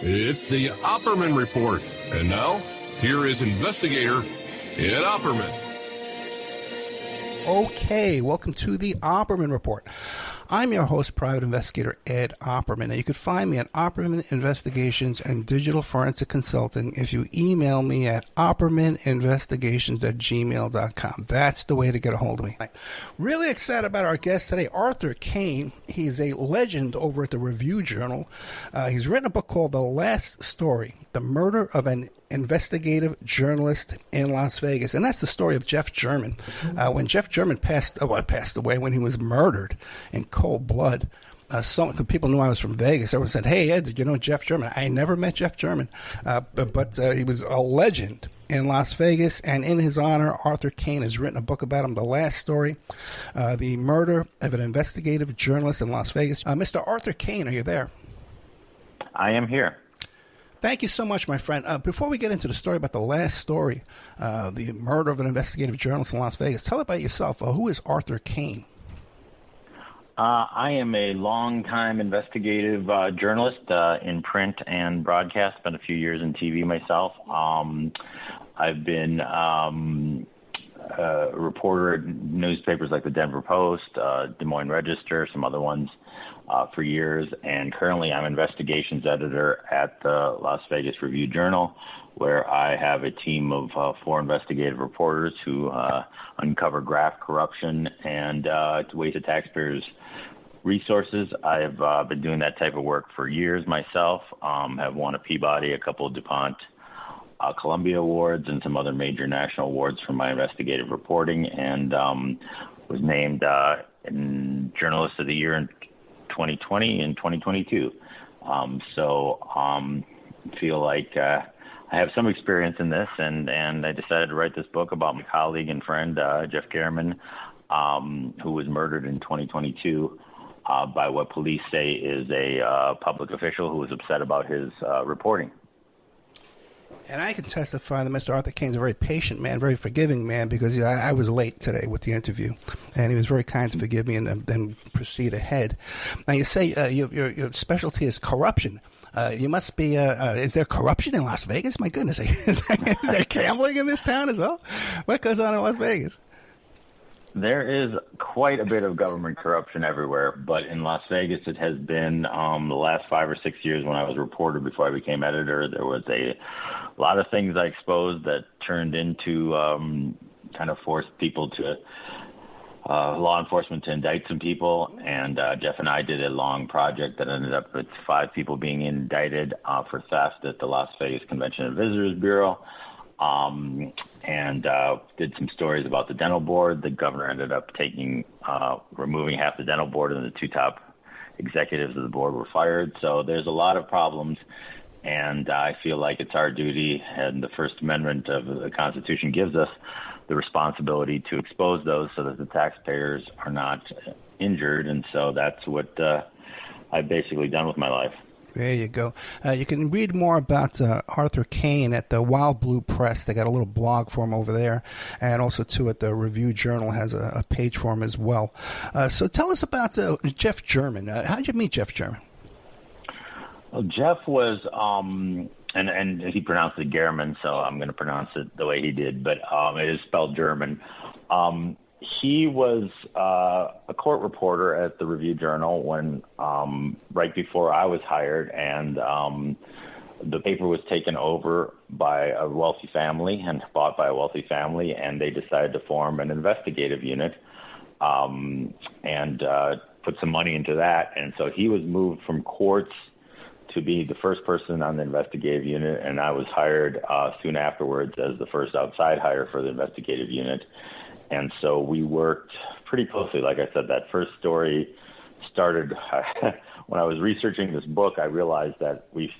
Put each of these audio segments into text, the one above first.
It's the Opperman Report. And now, here is investigator Ed Opperman. Okay, welcome to the Opperman Report. I'm your host, Private Investigator Ed Opperman, and you can find me at Opperman Investigations and Digital Forensic Consulting if you email me at oppermaninvestigations@gmail.com. That's the way to get a hold of me. Really excited about our guest today, Arthur Kane. He's a legend over at the Review Journal. He's written a book called The Last Story, The Murder of an Investigative Journalist in Las Vegas. And that's the story of Jeff German. When Jeff German passed away, when he was murdered in cold blood, some people knew I was from Vegas. Everyone said, "Hey, Ed, did you know Jeff German?" I never met Jeff German, but he was a legend in Las Vegas. And in his honor, Arthur Kane has written a book about him, The Last Story, The Murder of an Investigative Journalist in Las Vegas. Mr. Arthur Kane, are you there? I am here. Thank you so much, my friend. Before we get into the story about The Last Story, the murder of an investigative journalist in Las Vegas, tell about yourself. Who is Arthur Kane? I am a longtime investigative journalist in print and broadcast. Spent a few years in TV myself. I've been a reporter at newspapers like the Denver Post, Des Moines Register, some other ones for years. And currently I'm investigations editor at the Las Vegas Review Journal, where I have a team of 4 investigative reporters who uncover graft corruption and waste of taxpayers' resources. I've been doing that type of work for years myself, have won a Peabody, a couple of DuPont Columbia Awards, and some other major national awards for my investigative reporting, and was named in Journalist of the Year in 2020 and 2022. Feel like I have some experience in this, and I decided to write this book about my colleague and friend, Jeff German, who was murdered in 2022 by what police say is a public official who was upset about his reporting. And I can testify that Mr. Arthur Kane's a very patient man, very forgiving man, because I was late today with the interview, and he was very kind to forgive me and then proceed ahead. Now, you say your specialty is corruption. You must be, is there corruption in Las Vegas? My goodness, is there gambling in this town as well? What goes on in Las Vegas? There is quite a bit of government corruption everywhere, but in Las Vegas it has been the last 5 or 6 years when I was reporter before I became editor. There was a lot of things I exposed that turned into kind of forced people to law enforcement to indict some people, and Jeff and I did a long project that ended up with 5 people being indicted for theft at the Las Vegas Convention and Visitors Bureau. And did some stories about the dental board. The governor ended up removing half the dental board, and the 2 top executives of the board were fired. So there's a lot of problems, and I feel like it's our duty, and the First Amendment of the Constitution gives us the responsibility to expose those so that the taxpayers are not injured. And so that's what I've basically done with my life. There you go. You can read more about Arthur Kane at the Wild Blue Press. They got a little blog for him over there. And also, too, at the Review Journal has a page for him as well. So tell us about Jeff German. How did you meet Jeff German? Well, Jeff was, and he pronounced it German, so I'm going to pronounce it the way he did, but it is spelled German. He was a court reporter at the Review Journal when right before I was hired, and the paper was taken over by a wealthy family and bought by a wealthy family, and they decided to form an investigative unit and put some money into that. And so he was moved from courts to be the first person on the investigative unit, and I was hired soon afterwards as the first outside hire for the investigative unit. And so we worked pretty closely. Like I said, that first story started when I was researching this book. I realized that we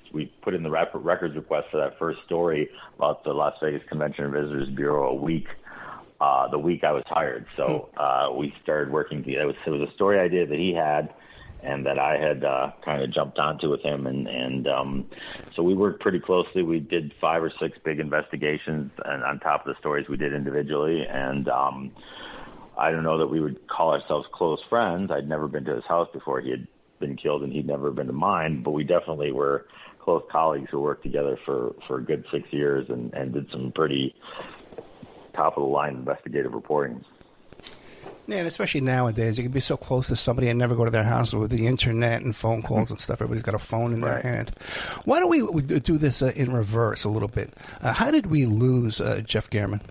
put in the records request for that first story about the Las Vegas Convention and Visitors Bureau the week I was hired. So we started working together. It was a story idea that he had and that I had kind of jumped onto with him. And so we worked pretty closely. We did 5 or 6 big investigations and on top of the stories we did individually. And I don't know that we would call ourselves close friends. I'd never been to his house before. He had been killed and he'd never been to mine, but we definitely were close colleagues who worked together for a good 6 years and did some pretty top-of-the-line investigative reporting. Yeah, and especially nowadays, you can be so close to somebody and never go to their house with the internet and phone calls and stuff. Everybody's got a phone in their hand. Why don't we do this in reverse a little bit? How did we lose Jeff Gman?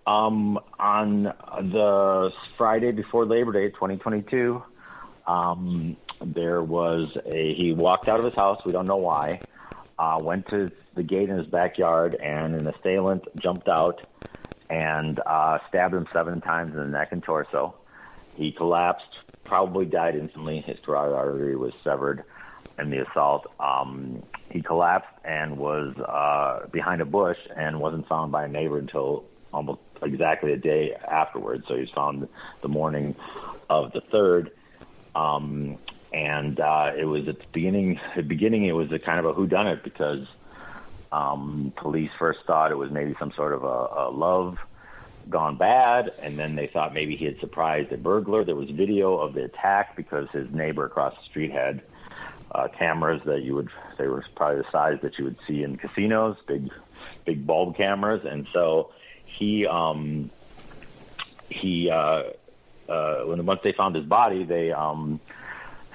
On the Friday before Labor Day, 2022, he walked out of his house. We don't know why. Went to the gate in his backyard, and an assailant jumped out and stabbed him 7 times in the neck and torso. He collapsed, probably died instantly. His carotid artery was severed in the assault. He collapsed and was behind a bush and wasn't found by a neighbor until almost exactly a day afterwards. So he was found the morning of the 3rd. And it was at the beginning, it was a kind of a whodunit because police first thought it was maybe some sort of a love gone bad, and then they thought maybe he had surprised a burglar. There was video of the attack because his neighbor across the street had cameras that they were probably the size that you would see in casinos, big bulb cameras, and so once they found his body, they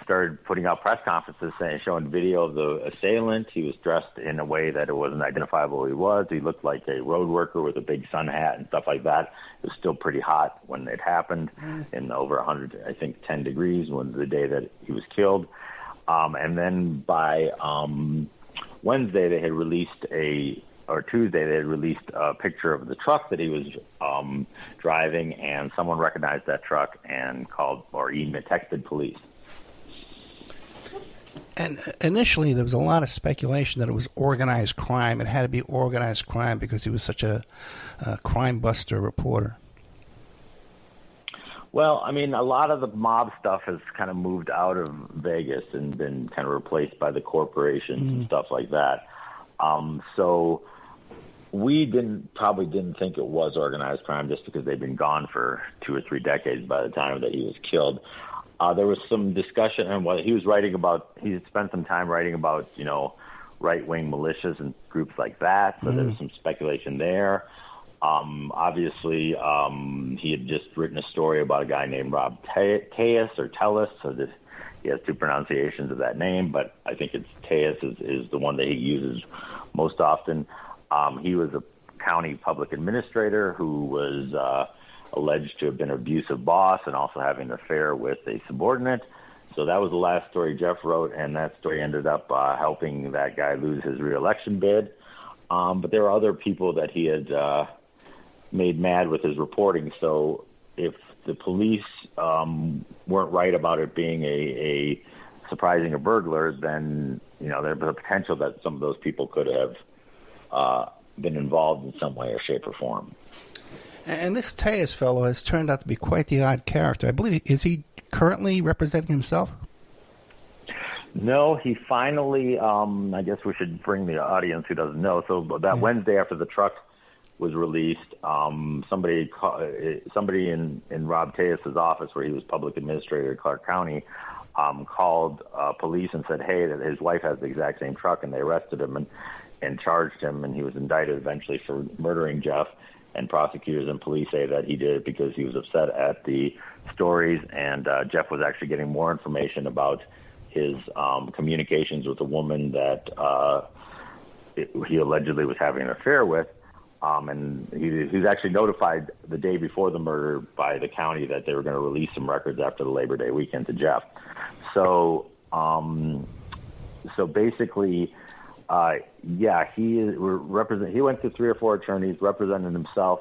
started putting out press conferences showing video of the assailant. He was dressed in a way that it wasn't identifiable who he was. He looked like a road worker with a big sun hat and stuff like that. It was still pretty hot when it happened, in over 100, I think 10 degrees, when the day that he was killed. And then by Wednesday, they had released Tuesday, they had released a picture of the truck that he was driving, and someone recognized that truck and called or texted police. And initially, there was a lot of speculation that it was organized crime. It had to be organized crime because he was such a crime buster reporter. Well, I mean, a lot of the mob stuff has kind of moved out of Vegas and been kind of replaced by the corporations and stuff like that. So we probably didn't think it was organized crime just because they'd been gone for 2 or 3 decades by the time that he was killed. There was some discussion on what he was writing about. He had spent some time writing about, right-wing militias and groups like that. So there was some speculation there. Obviously, he had just written a story about a guy named Rob Tejas or Tellis. So he has 2 pronunciations of that name, but I think it's Tejas is the one that he uses most often. He was a county public administrator who was alleged to have been an abusive boss and also having an affair with a subordinate. So that was the last story Jeff wrote, and that story ended up helping that guy lose his re-election bid. But there were other people that he had made mad with his reporting. So if the police weren't right about it being a surprising a burglar, then there's a potential that some of those people could have been involved in some way or shape or form. And this Tejas fellow has turned out to be quite the odd character. I believe, is he currently representing himself? No, he finally, I guess we should bring the audience who doesn't know. So that Wednesday after the truck was released, somebody in Rob Tejas' office, where he was public administrator in Clark County, called police and said, hey, that his wife has the exact same truck, and they arrested him and charged him, and he was indicted eventually for murdering Jeff. And prosecutors and police say that he did it because he was upset at the stories, and Jeff was actually getting more information about his communications with a woman that he allegedly was having an affair with. And he was actually notified the day before the murder by the county that they were going to release some records after the Labor Day weekend to Jeff. So basically, he went to 3 or 4 attorneys, represented himself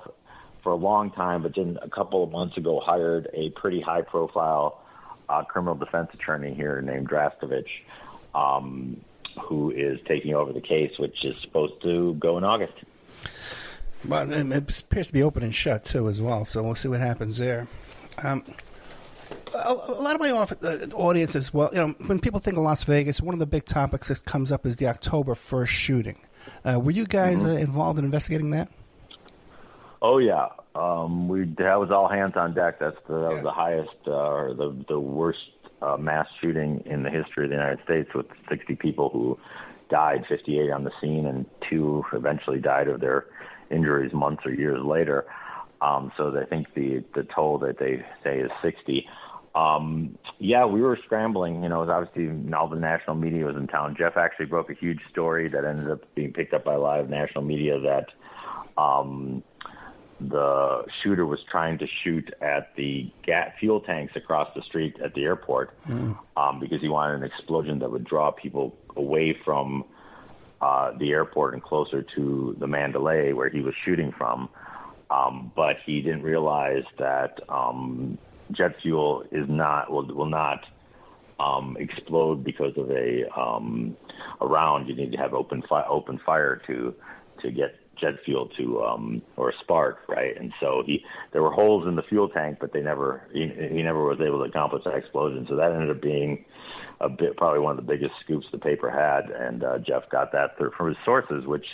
for a long time, but then a couple of months ago hired a pretty high-profile criminal defense attorney here named Drastovich, who is taking over the case, which is supposed to go in August. But it appears to be open and shut, too, as well, so we'll see what happens there. A lot of my audience as well, when people think of Las Vegas, one of the big topics that comes up is the October 1st shooting. Were you guys involved in investigating that? Oh, yeah. That was all hands on deck. That was the highest or the worst mass shooting in the history of the United States, with 60 people who died, 58 on the scene, and 2 eventually died of their injuries months or years later. So they think the toll that they say is 60. Yeah, we were scrambling. It was obviously all the national media was in town. Jeff actually broke a huge story that ended up being picked up by a lot of national media that the shooter was trying to shoot at the fuel tanks across the street at the airport because he wanted an explosion that would draw people away from the airport and closer to the Mandalay where he was shooting from. But he didn't realize that jet fuel will not explode because of a round. You need to have open fire to get jet fuel to or a spark, right? And so there were holes in the fuel tank, but he never was able to accomplish that explosion. So that ended up being probably one of the biggest scoops the paper had, and Jeff got that from his sources, which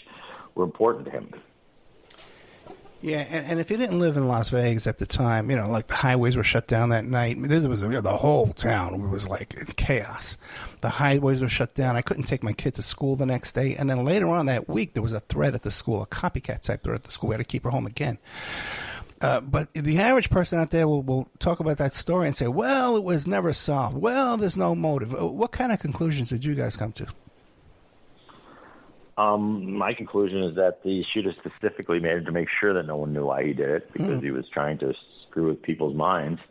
were important to him. Yeah, and if you didn't live in Las Vegas at the time, like the highways were shut down that night. There was the whole town was like in chaos. The highways were shut down. I couldn't take my kid to school the next day. And then later on that week, there was a threat at the school, a copycat type threat at the school. We had to keep her home again. But the average person out there will talk about that story and say, well, it was never solved. Well, there's no motive. What kind of conclusions did you guys come to? My conclusion is that the shooter specifically made it to make sure that no one knew why he did it, because he was trying to screw with people's minds.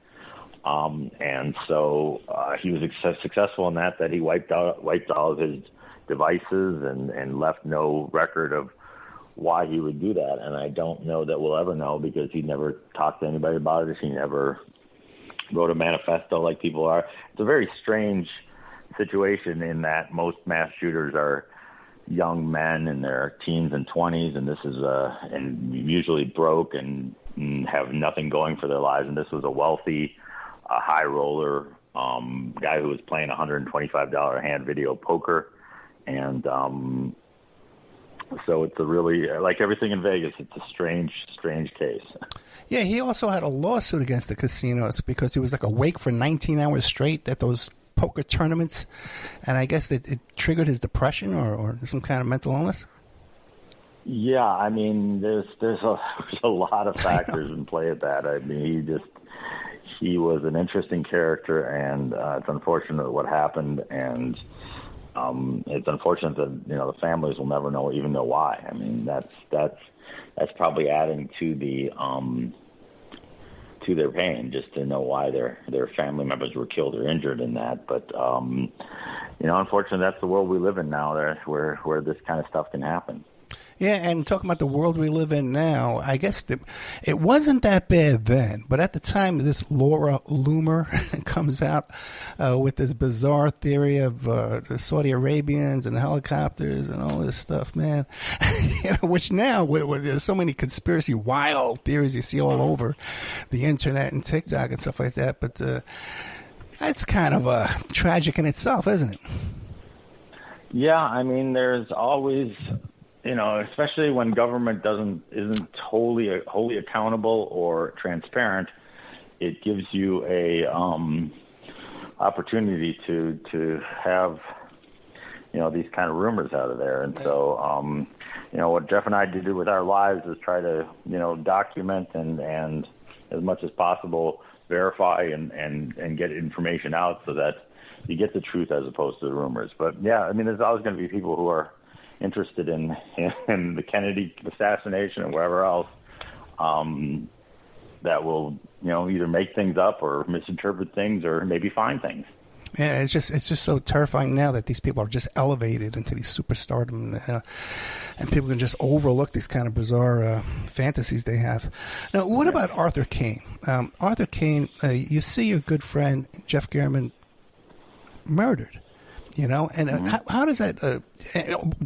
And so he was successful in that he wiped all of his devices and left no record of why he would do that. And I don't know that we'll ever know, because he never talked to anybody about it. He never wrote a manifesto like people are. It's a very strange situation in that most mass shooters are young men in their teens and 20s, and this is and usually broke and have nothing going for their lives. And this was a wealthy, high roller guy who was playing $125 a hand video poker, and so it's a really, like everything in Vegas, it's a strange case. Yeah, he also had a lawsuit against the casinos because he was like awake for 19 hours straight at those poker tournaments, and I guess it triggered his depression or some kind of mental illness. Yeah, I mean, there's a lot of factors in play at that. I mean, he was an interesting character, and it's unfortunate what happened, and it's unfortunate that the families will never even know why. I mean, that's probably adding to the to their pain, just to know why their family members were killed or injured in that. But unfortunately, that's the world we live in now, where this kind of stuff can happen. Yeah, and talking about the world we live in now, I guess it wasn't that bad then, but at the time this Laura Loomer comes out with this bizarre theory of the Saudi Arabians and helicopters and all this stuff, man. Which now, there's so many conspiracy wild theories you see all over the internet and TikTok and stuff like that, but that's kind of tragic in itself, isn't it? Yeah, I mean, there's always... especially when government isn't wholly accountable or transparent, it gives you a opportunity to have these kind of rumors out of there. And so what Jeff and I do with our lives is try to document and as much as possible verify and get information out so that you get the truth as opposed to the rumors. But yeah, I mean, there's always going to be people who are interested in the Kennedy assassination and wherever else, that will either make things up or misinterpret things or maybe find things. Yeah, it's just so terrifying now that these people are just elevated into these superstardom, and people can just overlook these kind of bizarre fantasies they have. Now, what about Arthur Kane? Arthur Kane, you see your good friend Jeff Gman murdered. And how does that,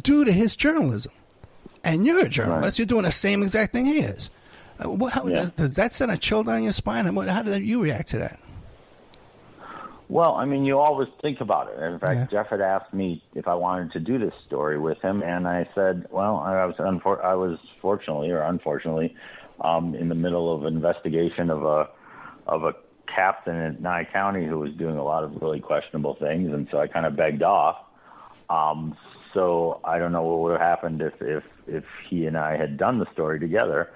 due to his journalism, and you're a journalist, you're doing the same exact thing he is. Does that send a chill down your spine? How did you react to that? Well, I mean, you always think about it. In fact, Jeff had asked me if I wanted to do this story with him, and I said, well, I was fortunately or unfortunately in the middle of an investigation of a captain at Nye County who was doing a lot of really questionable things, and so I kind of begged off. So I don't know what would have happened if he and I had done the story together.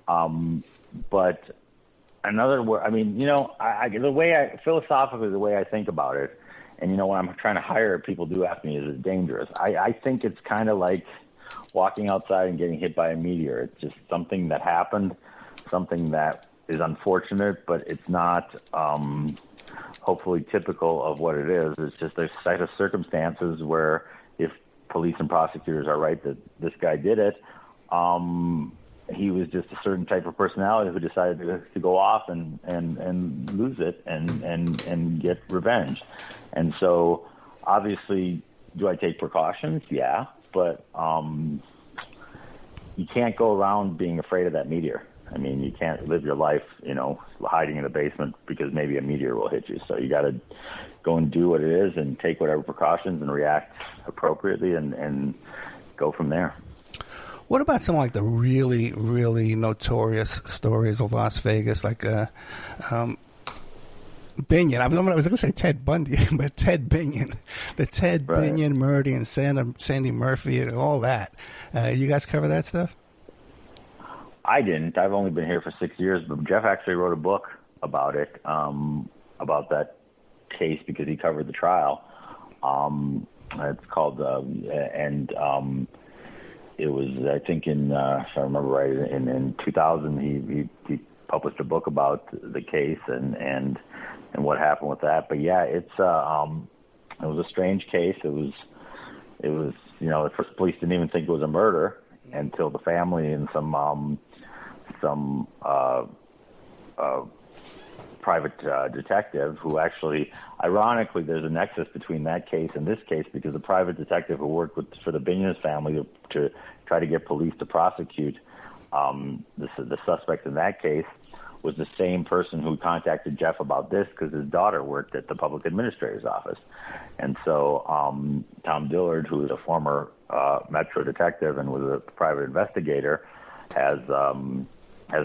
But another word, I mean, philosophically, the way I think about it, and, when I'm trying to hire people do ask me, is it dangerous? I think it's kind of like walking outside and getting hit by a meteor. It's just something that happened, something that is unfortunate, but it's not hopefully typical of what it is. It's just a set of circumstances where if police and prosecutors are right that this guy did it, he was just a certain type of personality who decided to go off and lose it and get revenge. And so obviously, do I take precautions? Yeah, but you can't go around being afraid of that meteor. I mean, you can't live your life, hiding in the basement because maybe a meteor will hit you. So you got to go and do what it is and take whatever precautions and react appropriately and go from there. What about some like the really, really notorious stories of Las Vegas, like Binion? I was going to say Ted Bundy, but Ted Binion, the Ted Binion murder and Sandy Murphy and all that. You guys cover that stuff? I didn't. I've only been here for 6 years, but Jeff actually wrote a book about it, about that case because he covered the trial. It's called it was, I think, if I remember right, in 2000, he published a book about the case and what happened with that. But yeah, it was a strange case. It was the first police didn't even think it was a murder until the family and some private detective who actually, ironically, there's a nexus between that case and this case because the private detective who worked for the Binions family to try to get police to prosecute the suspect in that case was the same person who contacted Jeff about this because his daughter worked at the public administrator's office. And so Tom Dillard, who is a former Metro detective and was a private investigator, has a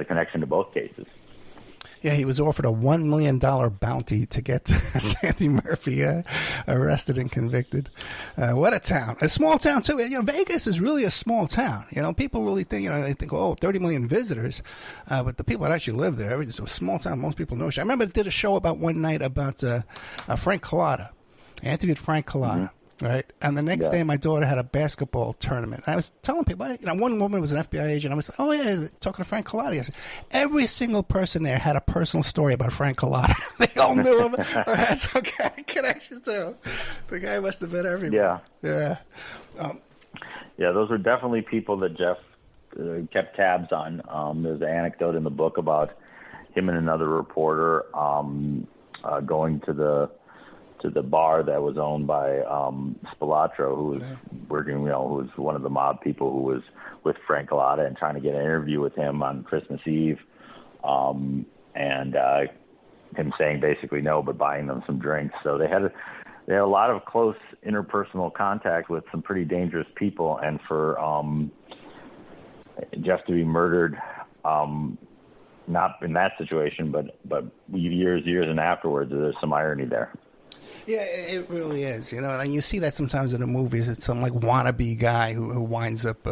connection to both cases. Yeah, he was offered a $1 million bounty to get Sandy Murphy arrested and convicted. What a town. A small town, too. Vegas is really a small town. People really think, they think, 30 million visitors. But the people that actually live there, it's a small town. Most people know. I remember I did a show one night about Frank Calad. I interviewed Frank Calad. Mm-hmm. Right. And the next day, my daughter had a basketball tournament. And I was telling people, one woman was an FBI agent. I was like, oh, yeah, talking to Frank Calad. I said, every single person there had a personal story about Frank Calad. They all knew him or had some kind of connection to him. The guy must have been everywhere. Yeah. Yeah, those are definitely people that Jeff kept tabs on. There's an anecdote in the book about him and another reporter going to the bar that was owned by Spilatro, who was working, who was one of the mob people who was with Frank Calad and trying to get an interview with him on Christmas Eve, and him saying basically no, but buying them some drinks. So they had a lot of close interpersonal contact with some pretty dangerous people, and for Jeff to be murdered, not in that situation, but years and afterwards, there's some irony there. Yeah, it really is, and you see that sometimes in the movies. It's some like wannabe guy who winds up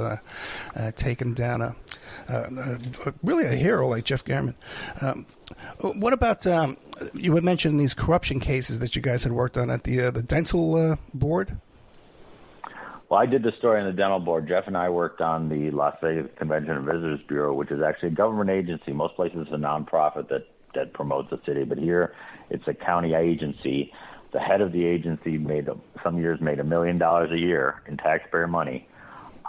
taking down really a hero like Jeff Gman. What about you had mentioned these corruption cases that you guys had worked on at the dental board? Well, I did the story on the dental board. Jeff and I worked on the Las Vegas Convention and Visitors Bureau, which is actually a government agency. Most places it's a nonprofit that promotes the city, but here it's a county agency. The head of the agency some years made $1 million a year in taxpayer money,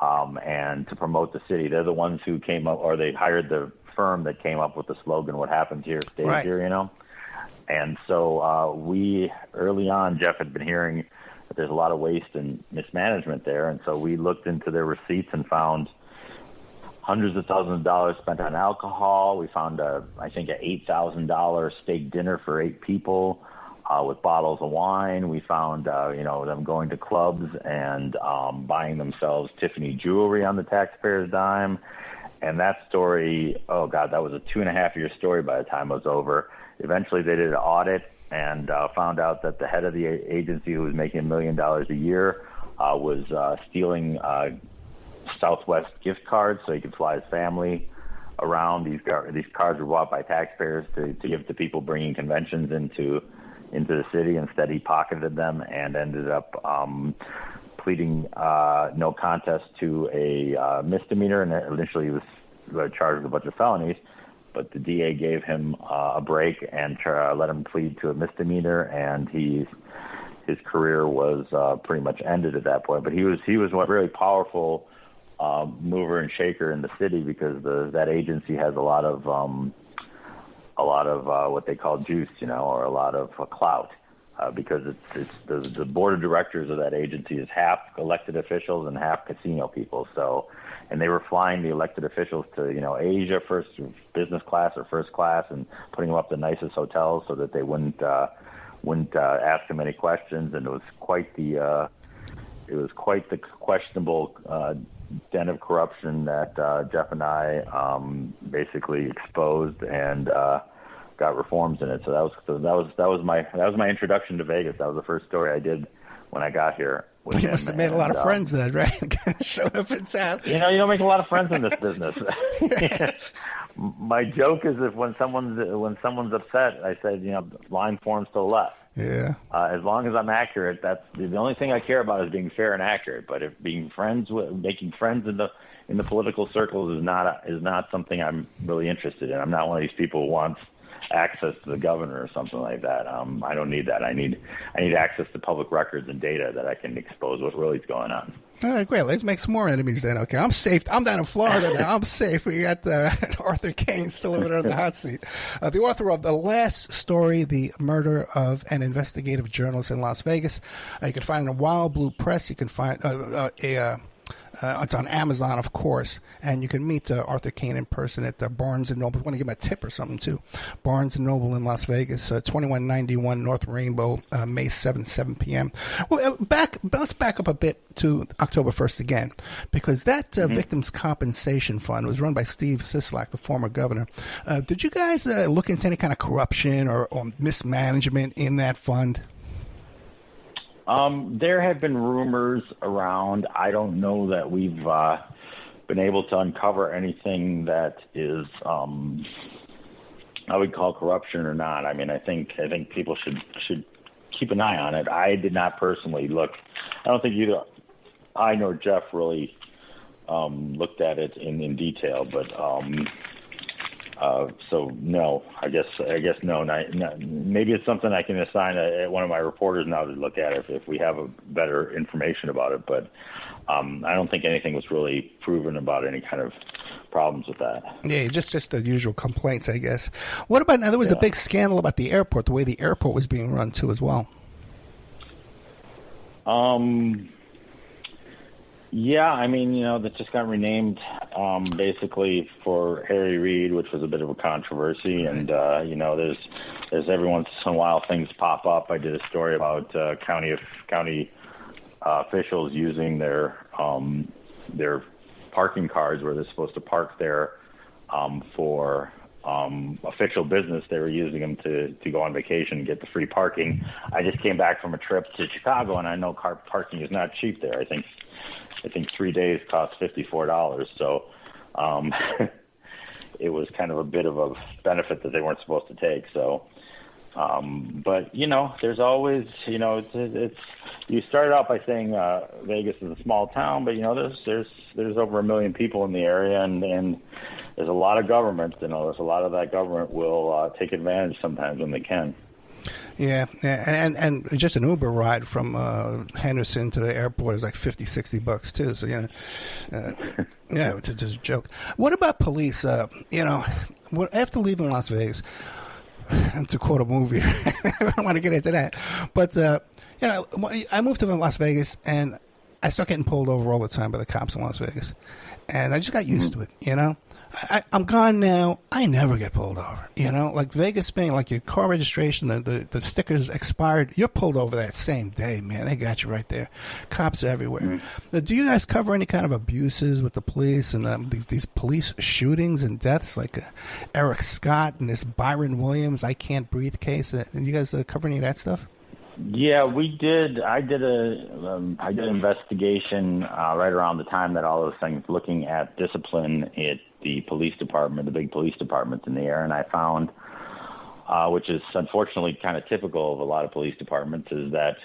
and to promote the city. They're the ones who came up, or they hired the firm that came up with the slogan, "What happens here stays here," And so we, early on, Jeff had been hearing that there's a lot of waste and mismanagement there, and so we looked into their receipts and found hundreds of thousands of dollars spent on alcohol. We found, I think, an $8,000 steak dinner for 8 people. With bottles of wine. We found, them going to clubs and buying themselves Tiffany jewelry on the taxpayer's dime. And that story, oh God, that was a 2.5-year story by the time it was over. eventually they did an audit and found out that the head of the agency, who was making $1 million a year, was stealing Southwest gift cards so he could fly his family around. These cards were bought by taxpayers to give to people bringing conventions into the city. Instead, he pocketed them and ended up pleading no contest to a misdemeanor, and initially he was charged with a bunch of felonies. But the DA gave him a break and let him plead to a misdemeanor, and his career was pretty much ended at that point. But he was a really powerful mover and shaker in the city, because that agency has a lot of what they call juice, or a lot of clout, because it's the board of directors of that agency is half elected officials and half casino people. So, and they were flying the elected officials to Asia first, business class or first class, and putting them up the nicest hotels so that they wouldn't ask them any questions. And it was quite the questionable den of corruption that Jeff and I basically exposed and got reforms in it. So that was my introduction to Vegas. That was the first story I did when I got here. You must have made a lot of friends then, right? Showed up in town. You don't make a lot of friends in this business. My joke is if when someone's upset, I said, line forms to the left. Yeah. As long as I'm accurate, that's the only thing I care about, is being fair and accurate. But if making friends in the political circles is not something I'm really interested in. I'm not one of these people who wants access to the governor or something like that. I don't need that. I need access to public records and data that I can expose what really is going on. All right, great. Let's make some more enemies then. Okay, I'm safe. I'm down in Florida now. I'm safe. We got Arthur Kane still over there in the hot seat. The author of The Last Story, The Murder of an Investigative Journalist in Las Vegas. You can find it in Wild Blue Press. You can find it's on Amazon, of course, and you can meet Arthur Kane in person at Barnes & Noble. I want to give him a tip or something, too. Barnes & Noble in Las Vegas, 2191 North Rainbow, May 7th, 7 p.m. Well, let's back up a bit to October 1st again, because that Victims' Compensation Fund was run by Steve Sisolak, the former governor. Did you guys look into any kind of corruption or mismanagement in that fund? There have been rumors around. I don't know that we've been able to uncover anything that is I would call corruption or not. I mean, I think people should keep an eye on it. I did not personally look. I don't think either I nor Jeff really looked at it in detail, but so no, I guess no. Maybe it's something I can assign one of my reporters now to look at if we have a better information about it. But I don't think anything was really proven about any kind of problems with that. Yeah, just the usual complaints, I guess. What about now? There was a big scandal about the airport, the way the airport was being run too, as well. Yeah, I mean, that just got renamed basically for Harry Reid, which was a bit of a controversy. And, there's every once in a while things pop up. I did a story about county officials using their parking cards where they're supposed to park there for official business. They were using them to go on vacation and get the free parking. I just came back from a trip to Chicago, and I know car parking is not cheap there. I think 3 days cost $54. So it was kind of a bit of a benefit that they weren't supposed to take. So, but there's always, it's you started out by saying Vegas is a small town, but there's over 1 million people in the area, and there's a lot of government. There's a lot of that government will take advantage sometimes when they can. Yeah, and just an Uber ride from Henderson to the airport is like $50-$60 too. So yeah, it's just a joke. What about police? After leaving Las Vegas, and to quote a movie, I don't want to get into that, but I moved to Las Vegas, and I start getting pulled over all the time by the cops in Las Vegas, and I just got used to it. You know, I'm gone now. I never get pulled over. You know, like Vegas being like your car registration, the stickers expired. You're pulled over that same day, man. They got you right there. Cops are everywhere. Now, do you guys cover any kind of abuses with the police and these police shootings and deaths, like Eric Scott and this Byron Williams I can't breathe case? You guys cover any of that stuff? Yeah, we did. I did an investigation right around the time that all those things, looking at discipline at the police department, the big police departments in the area, and I found, which is unfortunately kind of typical of a lot of police departments, is that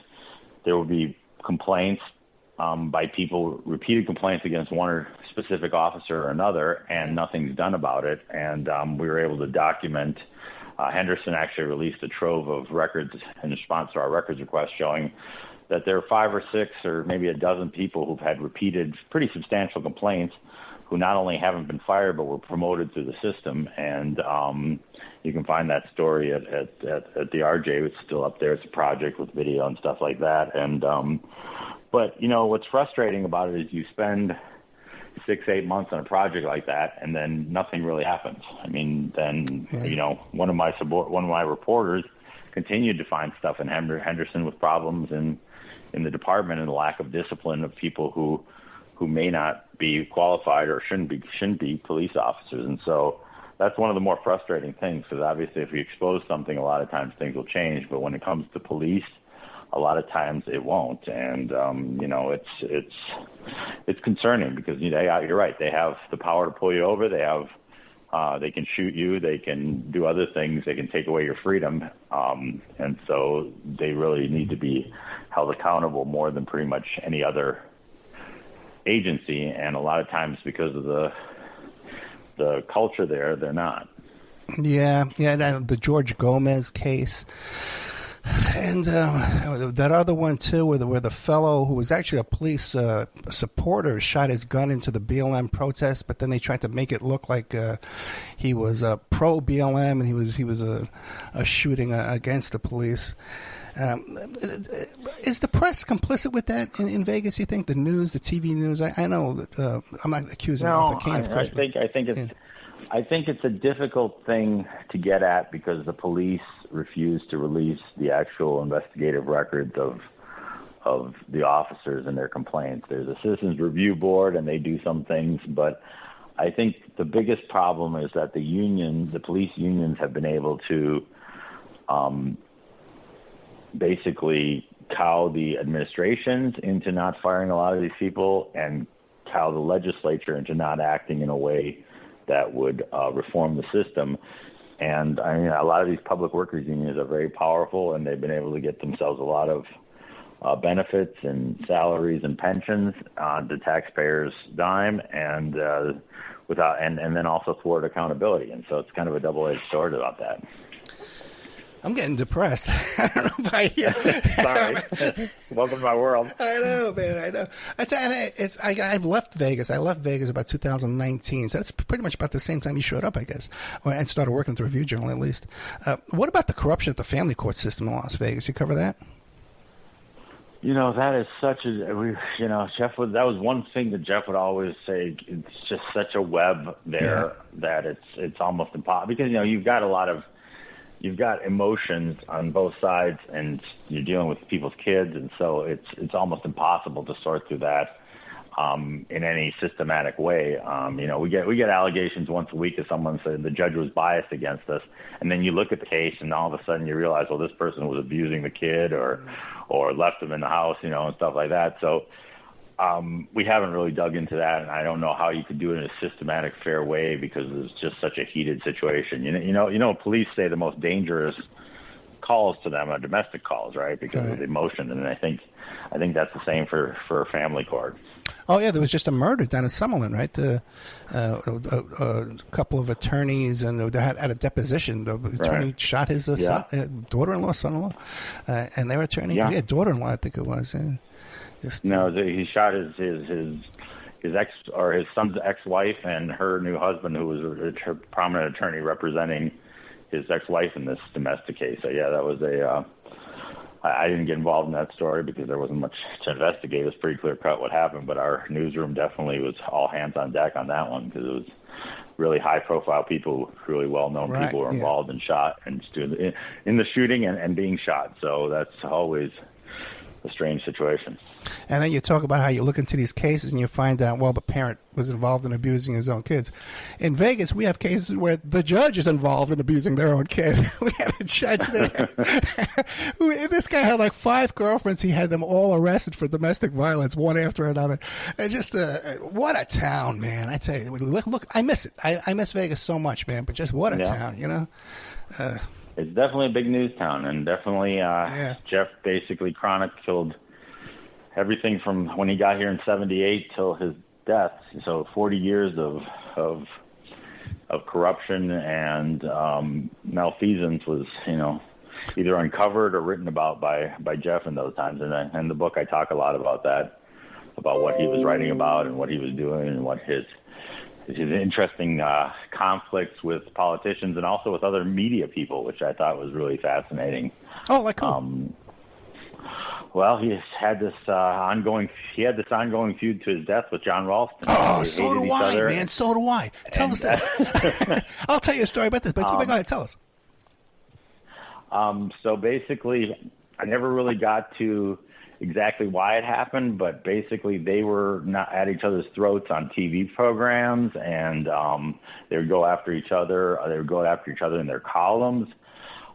there will be complaints by people, repeated complaints against one or specific officer or another, and nothing's done about it. And we were able to document. Henderson actually released a trove of records in response to our records request, showing that there are 5 or 6 or maybe a dozen people who've had repeated, pretty substantial complaints, who not only haven't been fired but were promoted through the system. And you can find that story at the RJ. It's still up there. It's a project with video and stuff like that. And but you know what's frustrating about it is you spend 6-8 months on a project like that, and then nothing really happens. I mean, then you know, one of my reporters continued to find stuff in Henderson with problems in the department and the lack of discipline of people who may not be qualified or shouldn't be police officers. And so that's one of the more frustrating things, because obviously if we expose something, a lot of times things will change. But when it comes to police, a lot of times it won't. And you know, it's concerning, because you're right, they have the power to pull you over. They have they can shoot you, they can do other things, they can take away your freedom, and so they really need to be held accountable more than pretty much any other agency. And a lot of times, because of the culture there, they're not. Yeah, the George Gomez case. And that other one, too, where the fellow who was actually a police supporter shot his gun into the BLM protest, but then they tried to make it look like he was pro-BLM and he was a shooting against the police. Is the press complicit with that in Vegas, you think? The news, the TV news? I know I'm not accusing Arthur Kane, of course. I think it's a difficult thing to get at, because the police refuse to release the actual investigative records of the officers and their complaints. There's a citizens review board, and they do some things, but I think the biggest problem is that the police unions have been able to basically cow the administrations into not firing a lot of these people, and cow the legislature into not acting in a way that would reform the system. And I mean, a lot of these public workers unions are very powerful, and they've been able to get themselves a lot of benefits and salaries and pensions on the taxpayers' dime, and and then also thwart accountability. And so it's kind of a double-edged sword about that. I'm getting depressed. I don't know about you. Sorry. Welcome to my world. I know, man. I know. I've left Vegas. I left Vegas about 2019. So that's pretty much about the same time you showed up, I guess, and started working at the Review Journal, at least. What about the corruption at the family court system in Las Vegas? You cover that? You know, that is such Jeff that was one thing that Jeff would always say. It's just such a web there that it's almost impossible, because, you've got emotions on both sides, and you're dealing with people's kids, and so it's almost impossible to sort through that in any systematic way. We get allegations once a week of someone saying the judge was biased against us, and then you look at the case, and all of a sudden you realize, well, this person was abusing the kid or left him in the house, and stuff like that. So we haven't really dug into that, and I don't know how you could do it in a systematic, fair way, because it's just such a heated situation. Police say the most dangerous calls to them are domestic calls, right? Because of the emotion, and I think that's the same for a family court. Oh yeah, there was just a murder down in Summerlin, right? A couple of attorneys, and they had at a deposition. The attorney shot his daughter-in-law, son-in-law, and their attorney, daughter-in-law, I think it was. He shot his ex, or his son's ex-wife, and her new husband, who was a prominent attorney representing his ex-wife in this domestic case. So yeah, that was I didn't get involved in that story because there wasn't much to investigate. It was pretty clear cut what happened, but our newsroom definitely was all hands on deck on that one because it was really high profile people, really well known people were involved and shot and in the shooting and being shot. So that's always a strange situation. And then you talk about how you look into these cases and you find out, well, the parent was involved in abusing his own kids. In Vegas, we have cases where the judge is involved in abusing their own kid. We had a judge there. This guy had like 5 girlfriends. He had them all arrested for domestic violence, one after another. And just what a town, man. I tell you, look, I miss it. I miss Vegas so much, man. But just what a town, you know? It's definitely a big news town, and definitely Jeff basically chronicled everything from when he got here in '78 till his death. So 40 years of corruption and malfeasance was, either uncovered or written about by Jeff in those times. And in the book, I talk a lot about that, about what he was writing about and what he was doing and what his interesting conflicts with politicians and also with other media people, which I thought was really fascinating. Oh, like who? Well, he had this ongoing feud to his death with John Ralston. Oh, so do I, man. So do I. Tell us this. I'll tell you a story about this, but go ahead, tell us. So basically, I never really got to exactly why it happened, but basically they were not at each other's throats on TV programs, and they would go after each other. They would go after each other in their columns.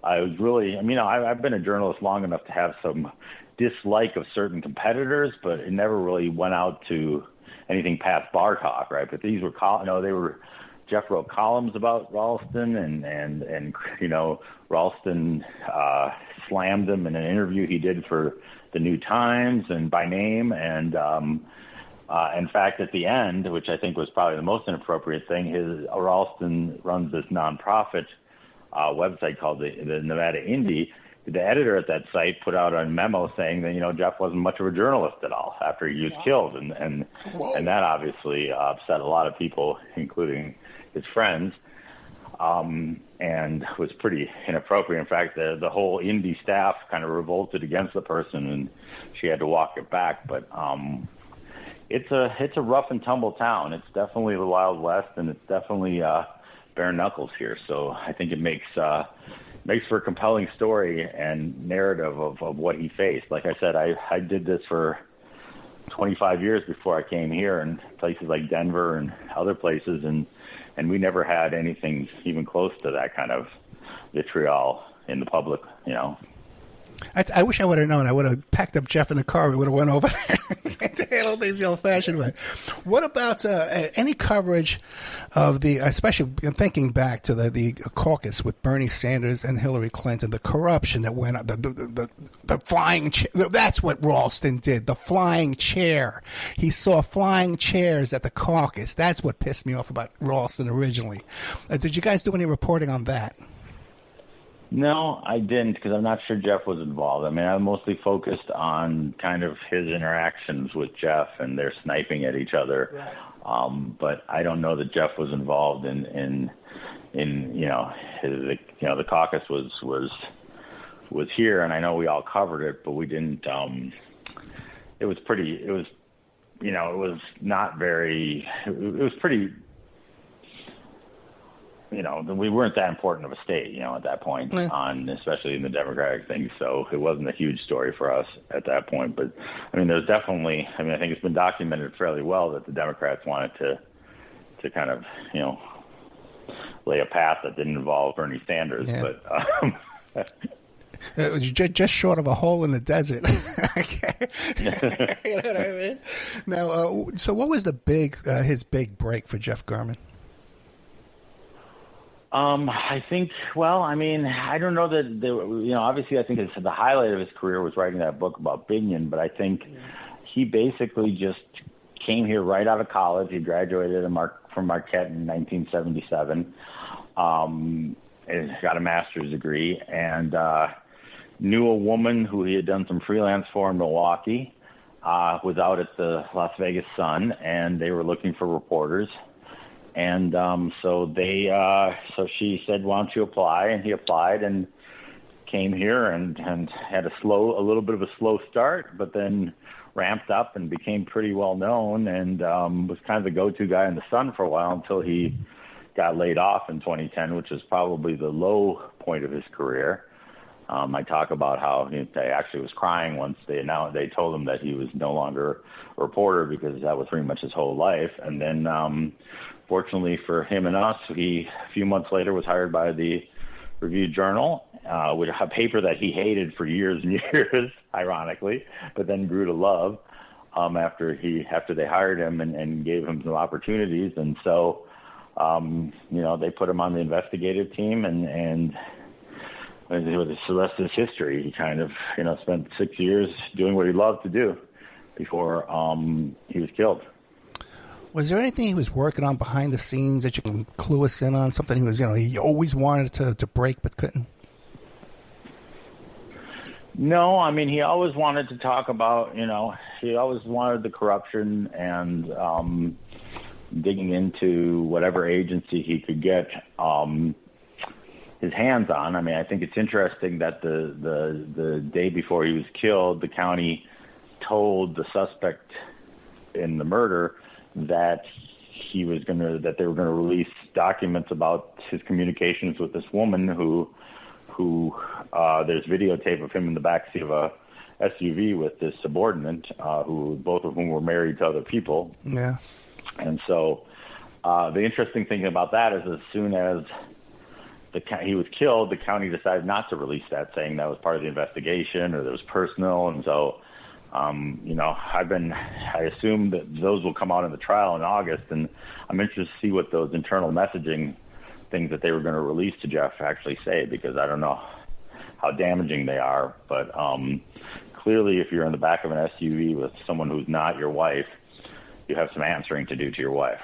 I was really, I've been a journalist long enough to have some dislike of certain competitors, but it never really went out to anything past bar talk, right? But these were, Jeff wrote columns about Ralston, and Ralston slammed him in an interview he did for the New Times and by name, and in fact, at the end, which I think was probably the most inappropriate thing, Ralston runs this nonprofit website called the Nevada Indy. The editor at that site put out a memo saying that Jeff wasn't much of a journalist at all after he was killed, and that obviously upset a lot of people, including his friends, and was pretty inappropriate. In fact, the whole Indy staff kind of revolted against the person, and she had to walk it back. But it's a rough and tumble town. It's definitely the Wild West, and it's definitely bare knuckles here. So I think it makes for a compelling story and narrative of what he faced. Like I said, I did this for 25 years before I came here, in places like Denver and other places, and we never had anything even close to that kind of vitriol in the public, I wish I would have known. I would have packed up Jeff in the car. We would have went over there to handle things the old-fashioned way. What about any coverage of especially thinking back to the caucus with Bernie Sanders and Hillary Clinton, the corruption that went up, the flying chair. That's what Ralston did, the flying chair. He saw flying chairs at the caucus. That's what pissed me off about Ralston originally. Did you guys do any reporting on that? No, I didn't, because I'm not sure Jeff was involved. I mostly focused on kind of his interactions with Jeff and their sniping at each other. Right. But I don't know that Jeff was involved in the caucus was here, and I know we all covered it, but we didn't. It was pretty. It was, it was not very. It was pretty. We weren't that important of a state, at that point, especially in the Democratic thing. So it wasn't a huge story for us at that point. But there's definitely, I think it's been documented fairly well that the Democrats wanted to kind of, lay a path that didn't involve Bernie Sanders. Yeah. But it was just short of a hole in the desert. You know what I mean? Now, so what was his big break for Jeff Gman? I think, I don't know that, obviously I think the highlight of his career was writing that book about Binion, but I think he basically just came here right out of college. He graduated from Marquette in 1977, got a master's degree, and knew a woman who he had done some freelance for in Milwaukee, was out at the Las Vegas Sun, and they were looking for reporters. And so she said, "Why don't you apply?" And he applied, and came here and had a little bit of a slow start, but then ramped up and became pretty well known, and was kind of the go-to guy in the Sun for a while until he got laid off in 2010, which is probably the low point of his career. I talk about how he actually was crying once they told him that he was no longer a reporter, because that was pretty much his whole life. And then, fortunately for him and us, he a few months later was hired by the Review Journal, with a paper that he hated for years and years, ironically, but then grew to love after they hired him and gave him some opportunities. And so, they put him on the investigative team, and the rest is history. He kind of, spent 6 years doing what he loved to do before he was killed. Was there anything he was working on behind the scenes that you can clue us in on? Something he was, he always wanted to break but couldn't? No, I mean, he always wanted to talk about, he always wanted the corruption and digging into whatever agency he could get his hands on. I mean, I think it's interesting that the day before he was killed, the county told the suspect in the murder that they were going to release documents about his communications with this woman who there's videotape of him in the backseat of a SUV with this subordinate, both of whom were married to other people. Yeah. And so the interesting thing about that is, as soon as he was killed, the county decided not to release that, saying that was part of the investigation or that was personal. And so, I assume that those will come out in the trial in August, and I'm interested to see what those internal messaging things that they were going to release to Jeff actually say, because I don't know how damaging they are. But clearly, if you're in the back of an SUV with someone who's not your wife, you have some answering to do to your wife.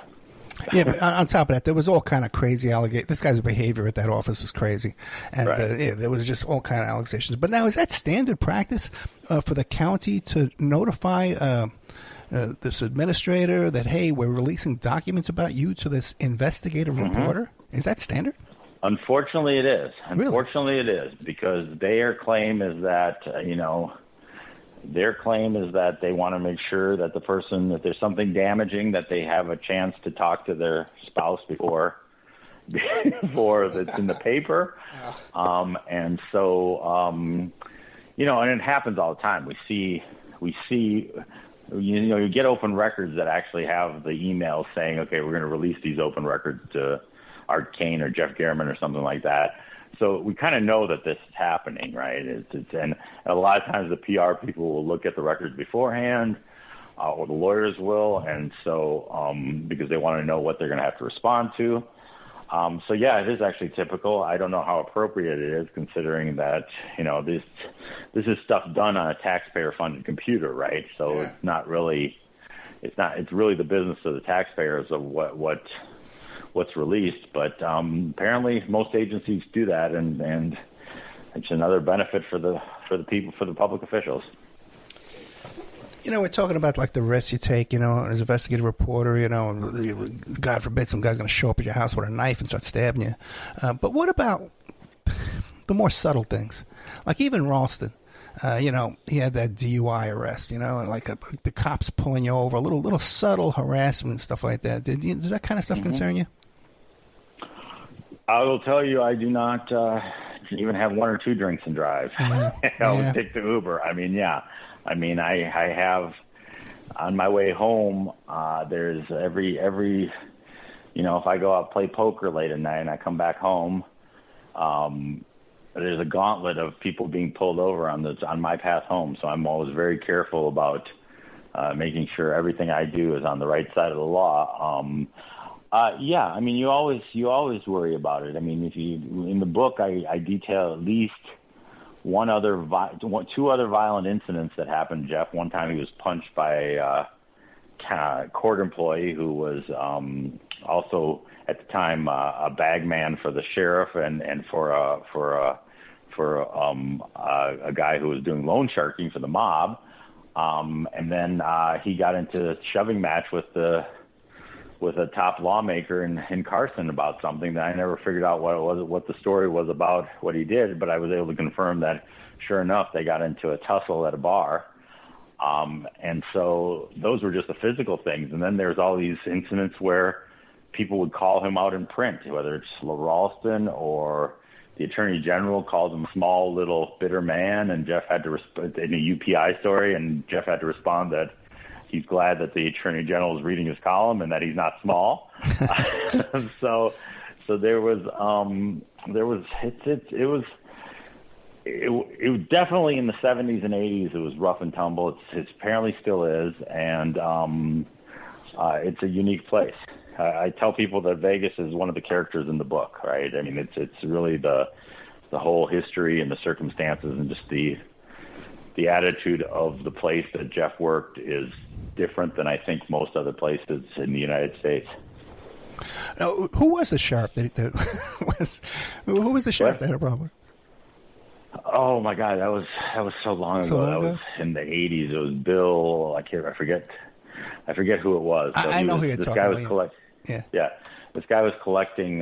Yeah, but on top of that, there was all kind of crazy allegations. This guy's behavior at that office was crazy. And right. There was just all kind of allegations. But now, is that standard practice for the county to notify this administrator that, hey, we're releasing documents about you to this investigative reporter? Is that standard? Unfortunately, it is. Really? Unfortunately, it is, because their claim is that, they want to make sure that the person, if there's something damaging, that they have a chance to talk to their spouse before that's in the paper. And so, and it happens all the time. We see, you get open records that actually have the email saying, okay, we're going to release these open records to Arthur Kane or Jeff Gman or something like that. So we kind of know that this is happening, right? And a lot of times the PR people will look at the records beforehand, or the lawyers will, and so because they want to know what they're going to have to respond to. So yeah, it is actually typical. I don't know how appropriate it is, considering that this is stuff done on a taxpayer-funded computer, right? So It's not really, it's really the business of the taxpayers of what's released, but apparently most agencies do that, and it's another benefit for the people, for the public officials. We're talking about like the risks you take, as an investigative reporter, God forbid some guy's going to show up at your house with a knife and start stabbing you. But what about the more subtle things? Like even Roston, he had that DUI arrest, and like the cops pulling you over, a little subtle harassment and stuff like that. Does that kind of stuff concern you? I will tell you, I do not even have one or two drinks and drive. I would take the Uber. I mean, I have on my way home. There's every if I go out play poker late at night and I come back home, there's a gauntlet of people being pulled over on my path home. So I'm always very careful about making sure everything I do is on the right side of the law. You always worry about it. I mean, in the book, I detail at least two other violent incidents that happened. Jeff, one time he was punched by a court employee who was also at the time a bag man for the sheriff and for a guy who was doing loan sharking for the mob. And then he got into a shoving match with the with a top lawmaker in Carson about something that I never figured out what the story was about, what he did, but I was able to confirm that, sure enough, they got into a tussle at a bar. And so those were just the physical things. And then there's all these incidents where people would call him out in print, whether it's Ralston or the Attorney General called him a small, little, bitter man, and Jeff had to respond in a UPI story, and Jeff had to respond that he's glad that the Attorney General is reading his column and that he's not small. So there was it was definitely in the 70s and 80s. It was rough and tumble. It apparently still is, and it's a unique place. I tell people that Vegas is one of the characters in the book, right? I mean, it's really the whole history and the circumstances and just the attitude of the place that Jeff worked is different than I think most other places in the United States. Now, who was the sheriff who was the sheriff that had a problem? Oh my God, that was so long ago. That was in the 80s. It was Bill. I forget who it was. So I know who you're talking about. This guy was collecting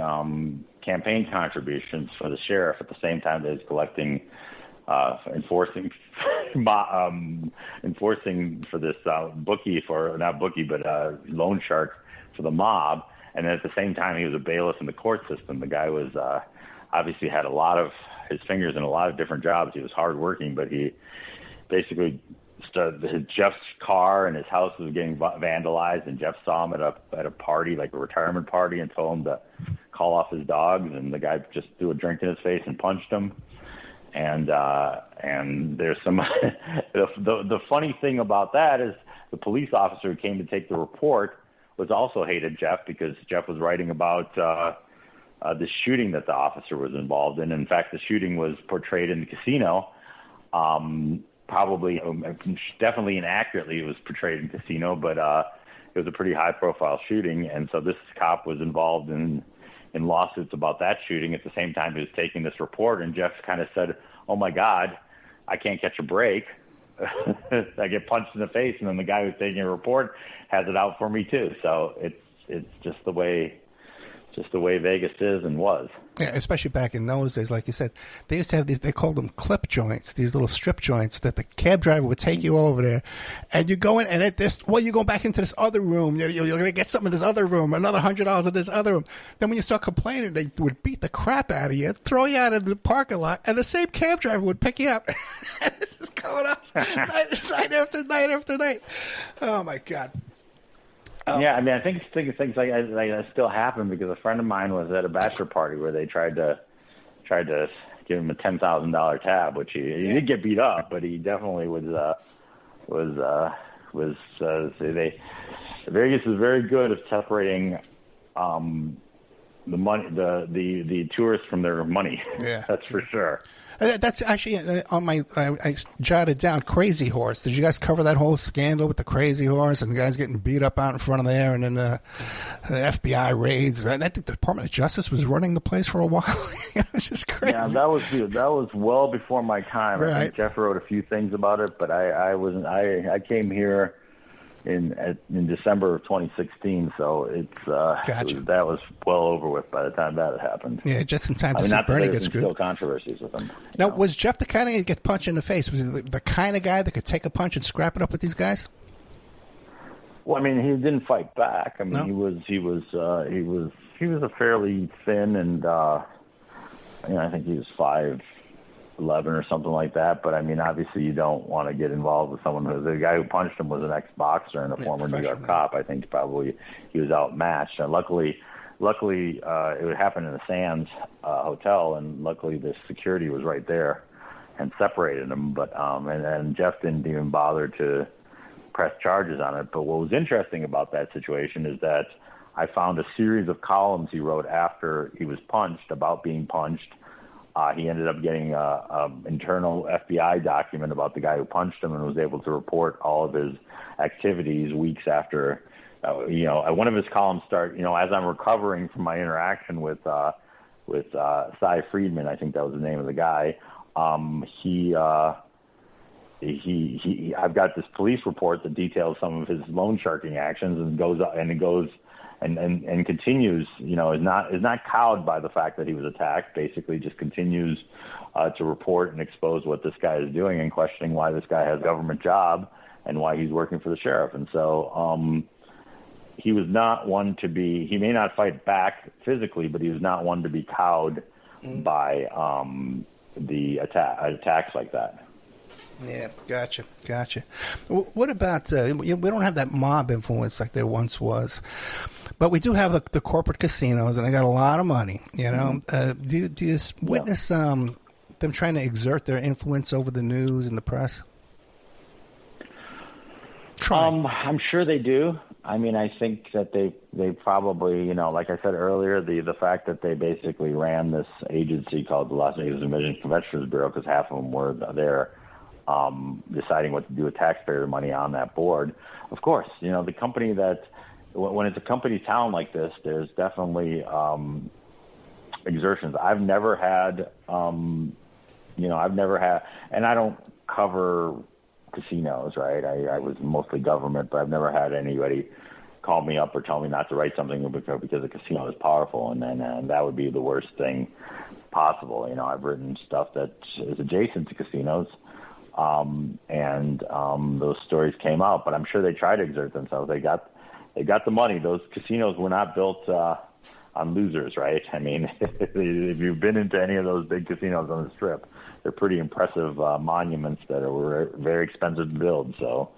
campaign contributions for the sheriff at the same time that he was collecting, enforcing for this loan shark for the mob. And then at the same time, he was a bailiff in the court system. The guy was obviously had his fingers in a lot of different jobs. He was hardworking, but he basically Jeff's car and his house was getting vandalized, and Jeff saw him at a party, like a retirement party, and told him to call off his dogs, and the guy just threw a drink in his face and punched him. And there's some the funny thing about that is the police officer who came to take the report also hated Jeff because Jeff was writing about the shooting that the officer was involved in. In fact, the shooting was portrayed in the casino. Definitely inaccurately, it was portrayed in casino, but it was a pretty high-profile shooting. And so this cop was involved in lawsuits about that shooting at the same time he was taking this report. And Jeff kind of said, "Oh my God, I can't catch a break. I get punched in the face, and then the guy who's taking a report has it out for me too." So it's just the way Vegas is and was. Yeah, especially back in those days, like you said, they used to have these. They called them clip joints, these little strip joints that the cab driver would take you over there, and you go in, and you go back into this other room. You're going to get something in this other room, another $100 in this other room. Then when you start complaining, they would beat the crap out of you, throw you out of the parking lot, and the same cab driver would pick you up. And this is going on night after night after night. Oh my God. Yeah, I mean, I think things like that still happen because a friend of mine was at a bachelor party where they tried to give him a $10,000 tab, which he did get beat up, but he definitely Vegas is very good at separating the money, the tourists from their money. Yeah, that's for sure. That's actually on my. I jotted down Crazy Horse. Did you guys cover that whole scandal with the Crazy Horse and the guys getting beat up out in front of there, and then the FBI raids? I think the Department of Justice was running the place for a while. It's just crazy. Yeah, that was well before my time. Right. I think Jeff wrote a few things about it, but I wasn't. I came here in December of 2016, so Gotcha. that was well over with by the time that had happened. Yeah, just in time to see Bernie get screwed. Still controversies with him. Now, was Jeff the kind of guy to get punched in the face? Was he the kind of guy that could take a punch and scrap it up with these guys? Well, I mean, he didn't fight back. I mean, No? he was a fairly thin and I think he was 5'11" or something like that. But I mean, obviously, you don't want to get involved with someone the guy who punched him was an ex-boxer and a former New York cop. I think probably he was outmatched. And luckily, it would happen in the Sands hotel, and luckily the security was right there and separated them. But and Jeff didn't even bother to press charges on it. But what was interesting about that situation is that I found a series of columns he wrote after he was punched about being punched. He ended up getting an internal FBI document about the guy who punched him and was able to report all of his activities weeks after. One of his columns as I'm recovering from my interaction with Cy Friedman, I think that was the name of the guy. I've got this police report that details some of his loan sharking actions and it goes and continues, is not cowed by the fact that he was attacked. Basically, just continues to report and expose what this guy is doing and questioning why this guy has a government job and why he's working for the sheriff. And so he was not one to be. He may not fight back physically, but he was not one to be cowed by the attacks like that. Yeah, gotcha. What about, we don't have that mob influence like there once was, but we do have the corporate casinos, and they got a lot of money, Do you witness them trying to exert their influence over the news and the press? I'm sure they do. I mean, I think that they probably, like I said earlier, the fact that they basically ran this agency called the Las Vegas Convention Bureau, because half of them were there deciding what to do with taxpayer money on that board. Of course, the company that, when it's a company town like this, there's definitely exertions. I've never had, and I don't cover casinos, right? I was mostly government, but I've never had anybody call me up or tell me not to write something because a casino is powerful, and that would be the worst thing possible. I've written stuff that is adjacent to casinos, and those stories came out, but I'm sure they tried to exert themselves. They got the money. Those casinos were not built on losers, right? I mean, if you've been into any of those big casinos on the Strip, they're pretty impressive monuments that were very expensive to build. So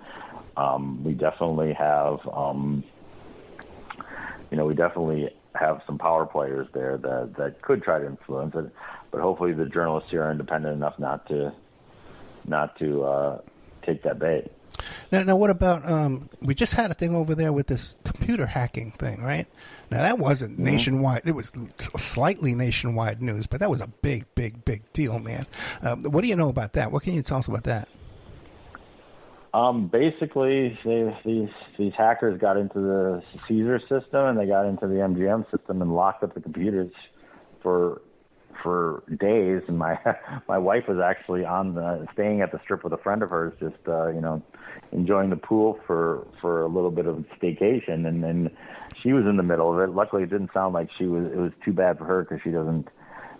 we definitely have, some power players there that could try to influence it. But hopefully the journalists here are independent enough not to take that bait. Now, what about, we just had a thing over there with this computer hacking thing, right? Now, that wasn't nationwide. It was slightly nationwide news, but that was a big, big, big deal, man. What do you know about that? What can you tell us about that? Basically, these hackers got into the Caesar system, and they got into the MGM system and locked up the computers for days. And my wife was actually staying at the Strip with a friend of hers, just enjoying the pool for a little bit of staycation, and then she was in the middle of it. Luckily, it didn't sound like it was too bad for her because she doesn't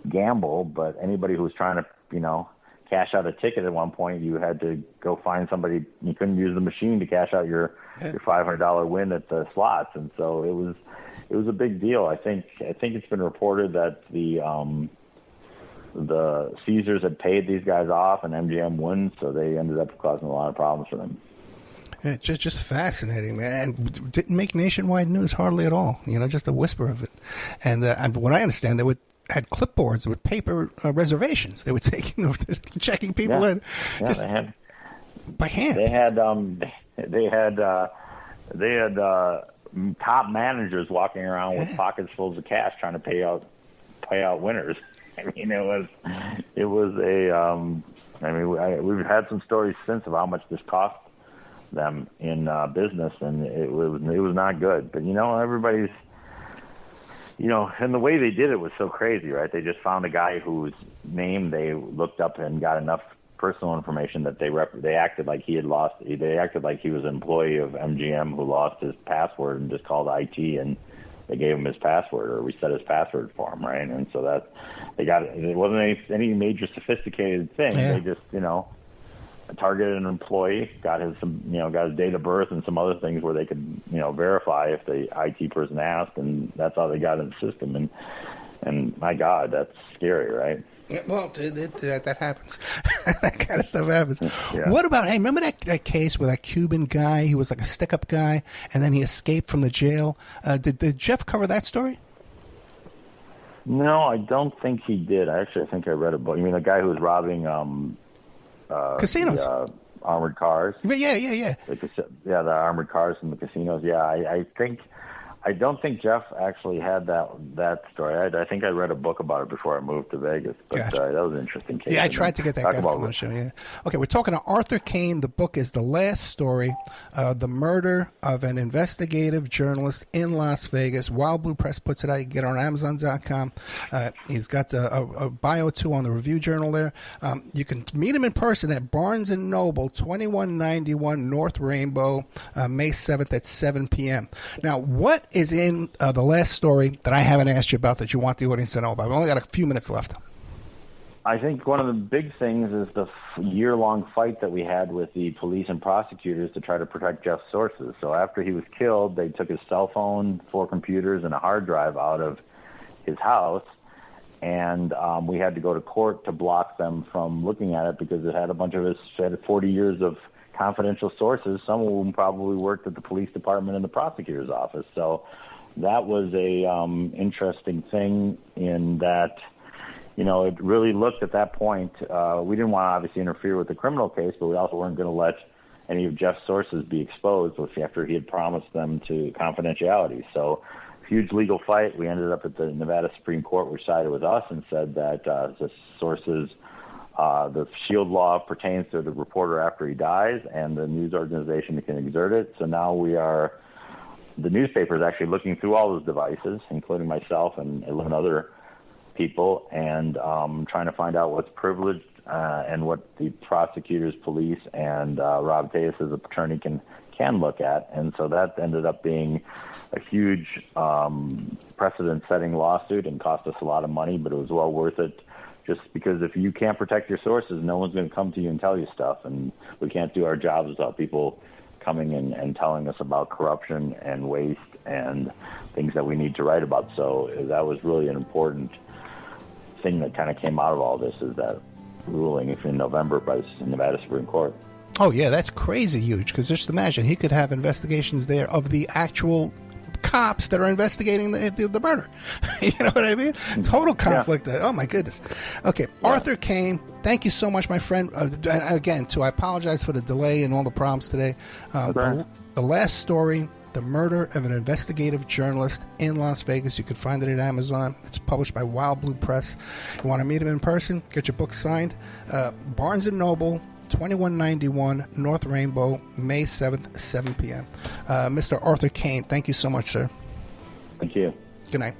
gamble. But anybody who was trying to cash out a ticket at one point, you had to go find somebody. You couldn't use the machine to cash out your $500 win at the slots, and so it was a big deal. I think it's been reported that the Caesars had paid these guys off, and MGM wouldn't, so they ended up causing a lot of problems for them. Yeah, just fascinating, man. And didn't make nationwide news hardly at all. Just a whisper of it. And what I understand, they had clipboards with paper reservations. They were checking people in. Yeah, they had by hand. They had top managers walking around with pockets full of cash trying to pay out winners. I mean, we've had some stories since of how much this cost them in business, and it was not good. But everybody's, and the way they did it was so crazy, right? They just found a guy whose name they looked up and got enough personal information that they acted like he had lost. They acted like he was an employee of MGM who lost his password and just called IT, and they gave him his password or reset his password for him, right? And so that it wasn't any major sophisticated thing. Yeah. They just targeted an employee, got his date of birth and some other things where they could verify if the IT person asked, and that's how they got in the system. And my God, that's scary, right? Yeah, well, that happens. That kind of stuff happens. Yeah. What about, remember that case with that Cuban guy? He was like a stick-up guy, and then he escaped from the jail. Did Jeff cover that story? No, I don't think he did. I think I read a book. You mean the guy who was robbing casinos? The, armored cars? Yeah. The armored cars from the casinos. Yeah, I don't think Jeff actually had that story. I think I read a book about it before I moved to Vegas. But gotcha. That was an interesting case. Yeah, I tried to get that guy on the show. Yeah. Okay, we're talking to Arthur Kane. The book is The Last Story, The Murder of an Investigative Journalist in Las Vegas. Wild Blue Press puts it out. You can get it on Amazon.com. He's got a bio, too, on the Review Journal there. You can meet him in person at Barnes & Noble, 2191 North Rainbow, May 7th at 7 p.m. Now, what is in the last story that I haven't asked you about that you want the audience to know about? We've only got a few minutes left. I think one of the big things is the year-long fight that we had with the police and prosecutors to try to protect Jeff's sources. So after he was killed, they took his cell phone, 4 computers, and a hard drive out of his house, and we had to go to court to block them from looking at it because it had a bunch of his 40 years of confidential sources. Some of them probably worked at the police department and the prosecutor's office. So that was a interesting thing in that, you know, it really looked at that point. We didn't want to obviously interfere with the criminal case, but we also weren't going to let any of Jeff's sources be exposed after he had promised them to confidentiality. So huge legal fight. We ended up at the Nevada Supreme Court, which sided with us and said that the sources, the shield law pertains to the reporter after he dies, and the news organization can exert it. So now the newspaper is actually looking through all those devices, including myself and 11 other people, and trying to find out what's privileged and what the prosecutors, police, and Rob Tejas as an attorney can look at. And so that ended up being a huge precedent-setting lawsuit and cost us a lot of money, but it was well worth it, just because if you can't protect your sources, no one's going to come to you and tell you stuff, and we can't do our jobs without people coming in and telling us about corruption and waste and things that we need to write about. So that was really an important thing that kind of came out of all this, is that ruling in November by the Nevada Supreme Court. Oh, yeah, that's crazy huge, because just imagine he could have investigations there of the actual cops that are investigating the murder. You know what I mean? Total conflict. Yeah. Oh, my goodness. Okay, yeah. Arthur Kane, thank you so much, my friend. Again, I apologize for the delay and all the problems today. The last story, The Murder of an Investigative Journalist in Las Vegas. You can find it at Amazon. It's published by Wild Blue Press. You want to meet him in person? Get your book signed. Barnes & Noble, 2191 North Rainbow, May 7th, 7 p.m. Mr. Arthur Kane, thank you so much, sir. Thank you. Good night.